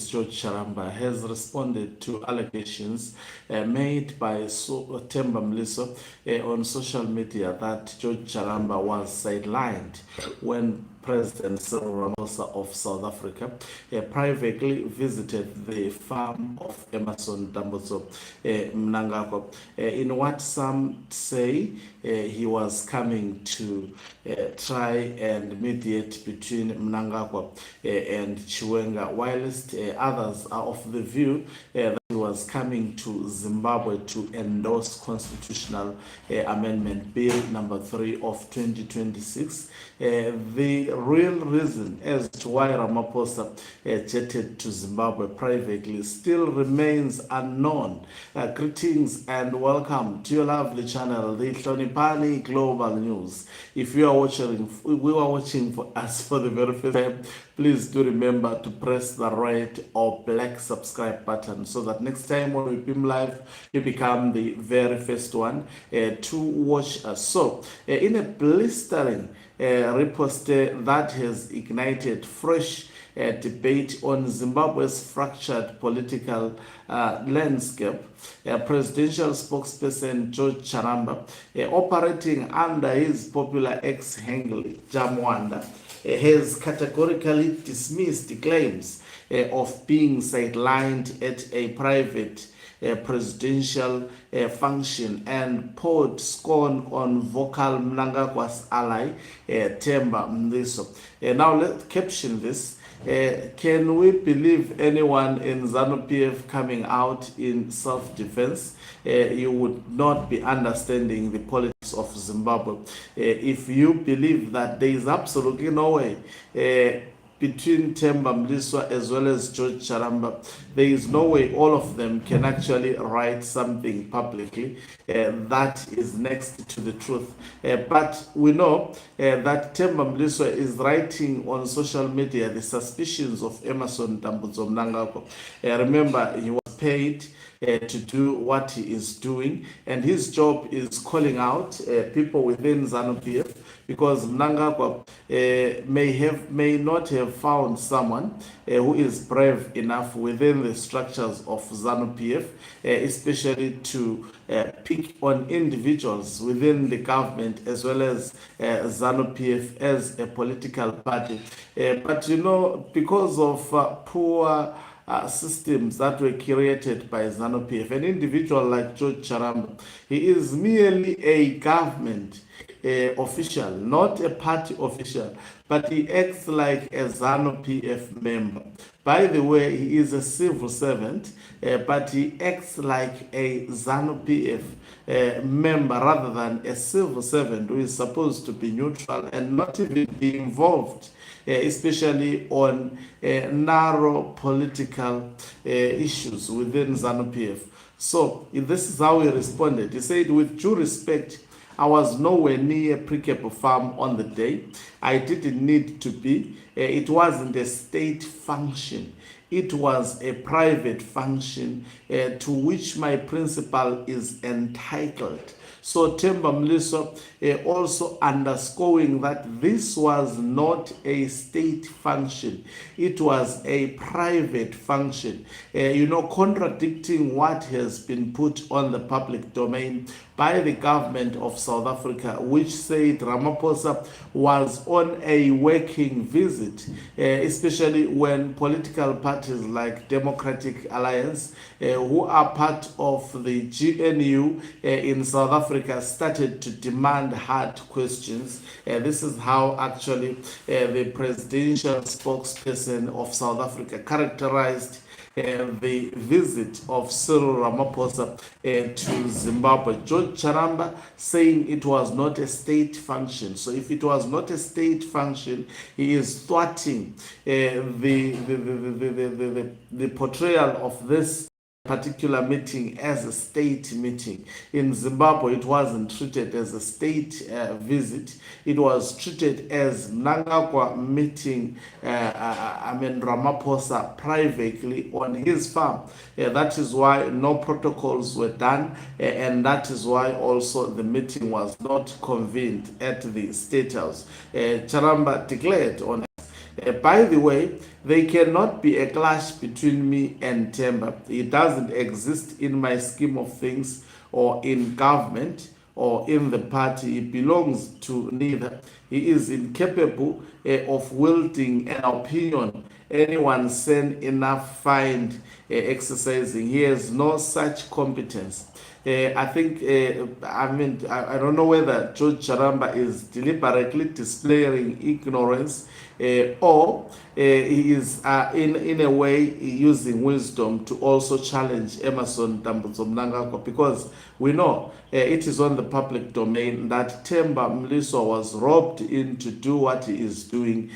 George Charamba has responded to allegations made by Temba Mliswa on social media that George Charamba was sidelined when President Cyril Ramaphosa of South Africa privately visited the farm of Emmerson Mnangagwa. In what some say he was coming to try and mediate between Mnangagwa and Chiwenga, whilst others are of the view that he was coming to Zimbabwe to endorse Constitutional Amendment Bill number 3 of 2026. The real reason as to why Ramaphosa jetted to Zimbabwe privately still remains unknown. Greetings and welcome to your lovely channel, the Hlonipani Global News. If you are watching for us for the very first time, please do remember to press the red or black subscribe button so that next time when we beam live, you become the very first one to watch us. So, in a blistering repost that has ignited fresh debate on Zimbabwe's fractured political landscape, presidential spokesperson George Charamba, operating under his popular ex-handle Jamwanda, has categorically dismissed claims of being sidelined at a private presidential function and poured scorn on vocal Mnangagwa's ally Temba Mliswa. Now let's caption this. Can we believe anyone in ZANU-PF coming out in self-defense? You would not be understanding the politics of Zimbabwe if you believe that there is absolutely no way between Temba Mliswa as well as George Charamba, there is no way all of them can actually write something publicly that is next to the truth. But we know that Temba Mliswa is writing on social media the suspicions of Emmerson Mnangagwa. Remember, he was paid to do what he is doing, and his job is calling out people within ZANU-PF, because Mnangagwa may not have found someone who is brave enough within the structures of ZANU-PF, especially to pick on individuals within the government as well as ZANU-PF as a political party. But you know, because of poor systems that were created by ZANU-PF, an individual like George Charamba, he is merely a government official, not a party official, but he acts like a ZANU-PF member. By the way, he is a civil servant, but he acts like a ZANU-PF member rather than a civil servant who is supposed to be neutral and not even be involved especially on narrow political issues within ZANU-PF. So this is how he responded. He said, with due respect, I was nowhere near Prikepo Farm on the day. I didn't need to be. It wasn't a state function. It was a private function to which my principal is entitled. So Temba Mliswa also underscoring that this was not a state function. It was a private function, contradicting what has been put on the public domain by the government of South Africa, which said Ramaphosa was on a working visit, especially when political parties like Democratic Alliance, who are part of the GNU in South Africa, started to demand hard questions. This is how actually the presidential spokesperson of South Africa characterized the visit of Cyril Ramaphosa to Zimbabwe. George Charamba saying it was not a state function. So if it was not a state function, he is thwarting the portrayal of this particular meeting as a state meeting. In Zimbabwe, it wasn't treated as a state visit. It was treated as Mnangagwa meeting Ramaphosa privately on his farm. That is why no protocols were done, and that is why also the meeting was not convened at the State House. Charamba declared on By the way, there cannot be a clash between me and Temba. It doesn't exist in my scheme of things or in government or in the party. He belongs to neither. He is incapable of wielding an opinion anyone sane enough find exercising. He has no such competence. I think, I don't know whether George Charamba is deliberately displaying ignorance or he is in a way using wisdom to also challenge Emerson Mnangagwa, because we know it is on the public domain that Temba Mliswa was robbed in to do what he is doing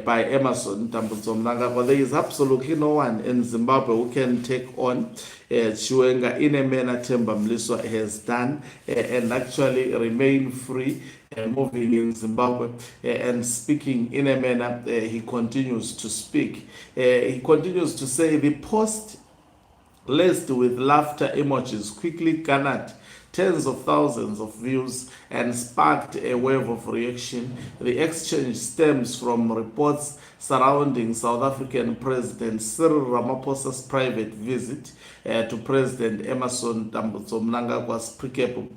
by Emerson Mnangagwa. There is absolutely no one in Zimbabwe who can take on Chiwenga in a manner Temba Mliswa has done and actually remain free, moving in Zimbabwe and speaking in a manner he continues to speak. He continues to say the post laced with laughter emojis quickly garnered tens of thousands of views and sparked a wave of reaction. The exchange stems from reports surrounding South African President Cyril Ramaphosa's private visit to President Emerson Mnangagwa's Prikepo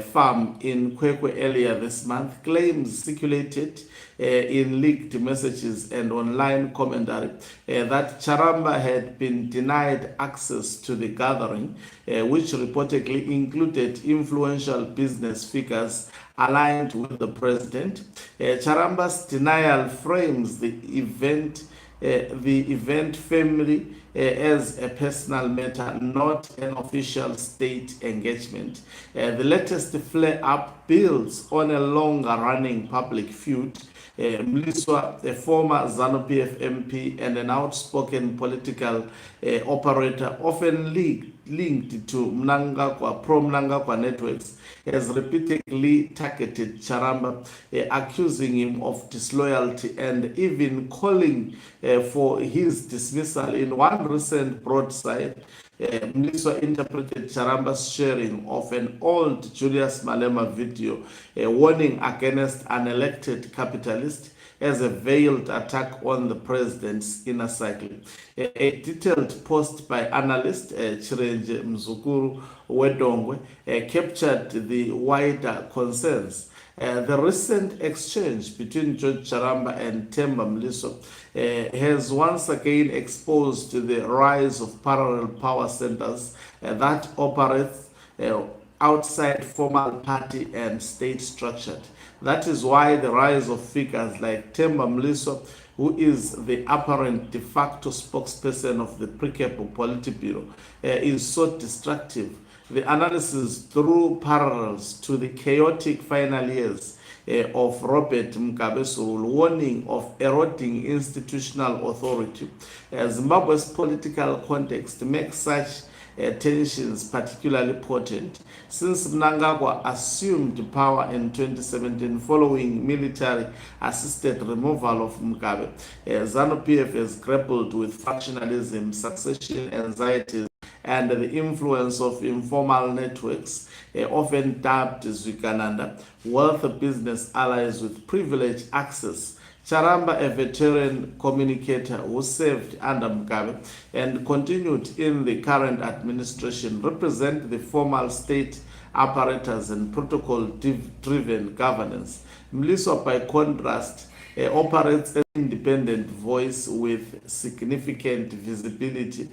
farm in Kwekwe earlier this month. Claims circulated in leaked messages and online commentary that Charamba had been denied access to the gathering, which reportedly included influential business figures aligned with the president. Charamba's denial frames the event family as a personal matter, not an official state engagement. The latest flare-up builds on a longer-running public feud. Mliswa, a former ZANU-PF MP and an outspoken political operator, often linked to pro-Mnangagwa networks, has repeatedly targeted Charamba, accusing him of disloyalty and even calling for his dismissal. In one recent broadside, Mliswa interpreted Charamba's sharing of an old Julius Malema video warning against an elected capitalist as a veiled attack on the president's inner cycle. A detailed post by analyst Chirenje Mzukuru Wedongwe captured the wider concerns. The recent exchange between George Charamba and Temba Mliswa has once again exposed the rise of parallel power centers that operate outside formal party and state structure. That is why the rise of figures like Temba Mliswa, who is the apparent de facto spokesperson of the Prikepo Politburo, is so destructive. The analysis drew parallels to the chaotic final years of Robert Mugabe's rule, warning of eroding institutional authority. Zimbabwe's political context makes such tensions particularly potent. Since Mnangagwa assumed power in 2017 following military-assisted removal of Mugabe, ZANU-PF has grappled with factionalism, succession anxieties, and the influence of informal networks, often dubbed Zwikananda, wealthy business allies with privileged access. Charamba, a veteran communicator who served under Mugabe and continued in the current administration, represent the formal state apparatus and protocol-driven governance. Mliswa, by contrast, operates an independent voice with significant visibility,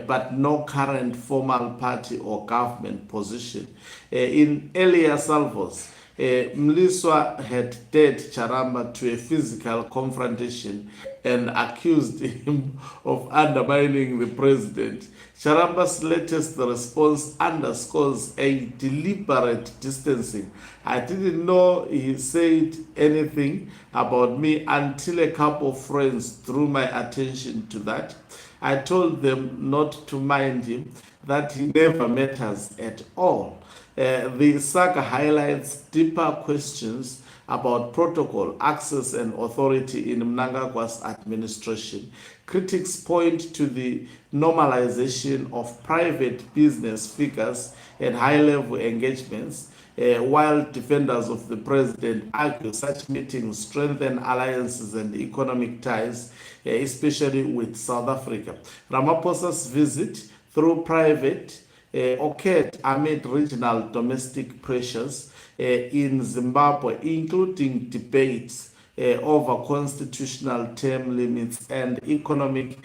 but no current formal party or government position. In earlier salvos, Mliswa had dared Charamba to a physical confrontation and accused him of undermining the president. Charamba's latest response underscores a deliberate distancing. I didn't know he said anything about me until a couple of friends drew my attention to that. I told them not to mind him, that he never matters at all. The saga highlights deeper questions about protocol, access, and authority in Mnangagwa's administration. Critics point to the normalization of private business figures and high-level engagements, while defenders of the president argue such meetings strengthen alliances and economic ties, especially with South Africa. Ramaphosa's visit through private occurred amid regional domestic pressures in Zimbabwe, including debates over constitutional term limits and economic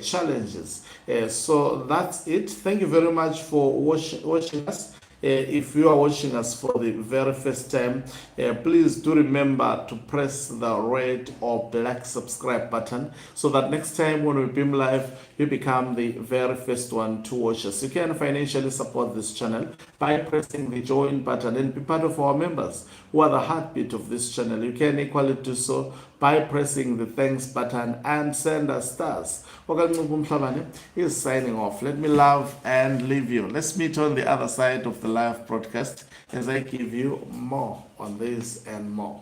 challenges. So that's it. Thank you very much for watching us. If you are watching us for the very first time, please do remember to press the red or black subscribe button so that next time when we beam live, you become the very first one to watch us. You can financially support this channel by pressing the join button and be part of our members who are the heartbeat of this channel. You can equally do so by pressing the thanks button and send us stars. Okanqubumhlabane is signing off. Let me love and leave you. Let's meet on the other side of the live broadcast as I give you more on this and more.